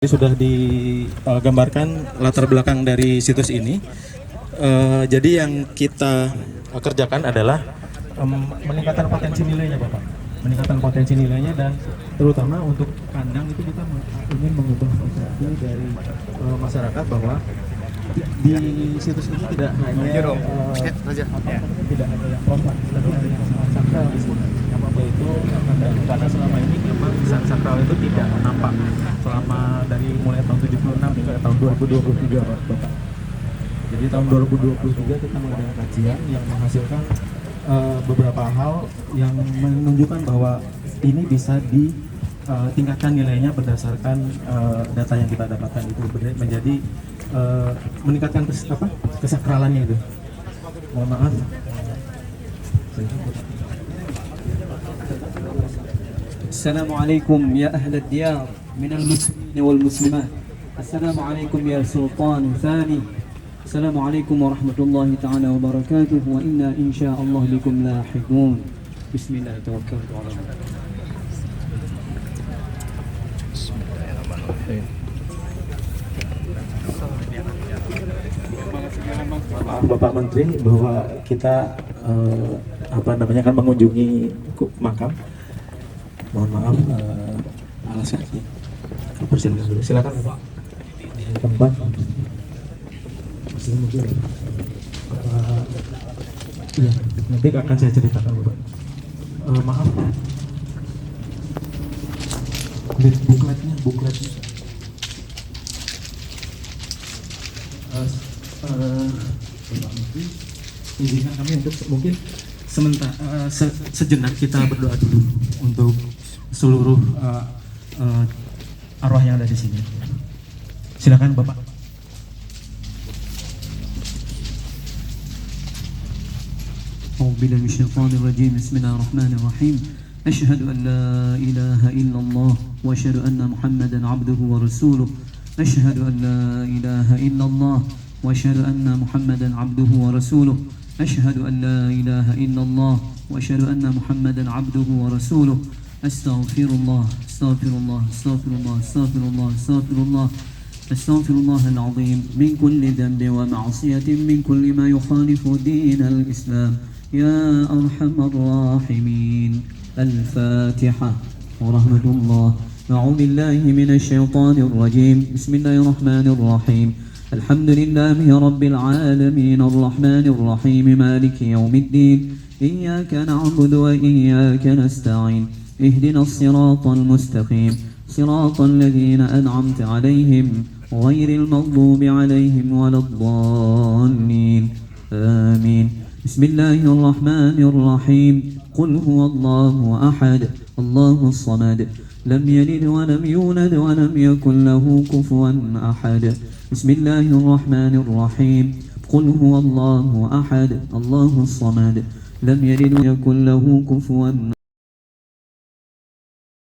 Sudah digambarkan latar belakang dari situs ini. Jadi yang kita kerjakan adalah meningkatkan potensi nilainya, Bapak. Meningkatkan potensi nilainya, dan terutama untuk kandang itu kita ingin mengubah persepsi dari masyarakat bahwa di situs ini tidak hanya tidak hanya yang kompak, tapi ada yang sakral di sini. Yaitu karena selama ini memang sang sakral itu tidak nampak selama dari mulai tahun 76 hingga tahun 2023, Bapak. Jadi tahun 2023 kita mengadakan kajian yang menghasilkan beberapa hal yang menunjukkan bahwa ini bisa ditingkatkan nilainya berdasarkan data yang kita dapatkan itu menjadi meningkatkan kesakralannya itu. Mohon maaf. Assalamualaikum ya ahla diyar minal muslimin wal muslimat. Assalamualaikum ya sultan thani. Assalamualaikum warahmatullahi ta'ala wabarakatuh. Wa inna insya'allah bikum lahiqun. Bismillah, tawakkaltu ala Allah. Bismillahirrahmanirrahim. Maaf Bapak Menteri bahwa kita akan mengunjungi makam. Mohon maaf alasannya. Persilakan dulu. Silakan Bapak. Di tempat. Iya, nanti akan saya ceritakan Bapak. Maaf. Bukletnya. Bapak Menteri, izinkan kami untuk mungkin sementara sejenak kita berdoa dulu untuk seluruh arwah yang ada di sini. Silakan Bapak. أعوذ بالله من الشيطان الرجيم. بسم الله الرحمن الرحيم. أشهد أن لا إله إلا الله وأشهد أن محمدا عبده ورسوله. أشهد أن لا إله إلا الله وأشهد أن محمدا عبده ورسوله. أشهد أن لا إله إلا الله وأشهد أن محمدا عبده ورسوله. أستغفر الله أستغفر الله أستغفر الله أستغفر الله أستغفر الله أستغفر الله العظيم من كل ذنب ومعصية من كل ما يخالف دين الإسلام يا أرحم الراحمين. الفاتحة ورحمة الله. أعوذ بالله من الشيطان الرجيم. بسم الله الرحمن الرحيم. الحمد لله رب العالمين الرحمن الرحيم مالك يوم الدين. إياك نعبد وإياك نستعين. اهدنا الصراط المستقيم صراط الذين أنعمت عليهم غير المغضوب عليهم ولا الضالين. آمين. بسم الله الرحمن الرحيم. قل هو الله أحد الله الصمد لم يلد ولم يولد ولم يكن له كفوا أحد. بسم الله الرحمن الرحيم. قل هو الله أحد الله الصمد لم يلد ولم يكن له كفوا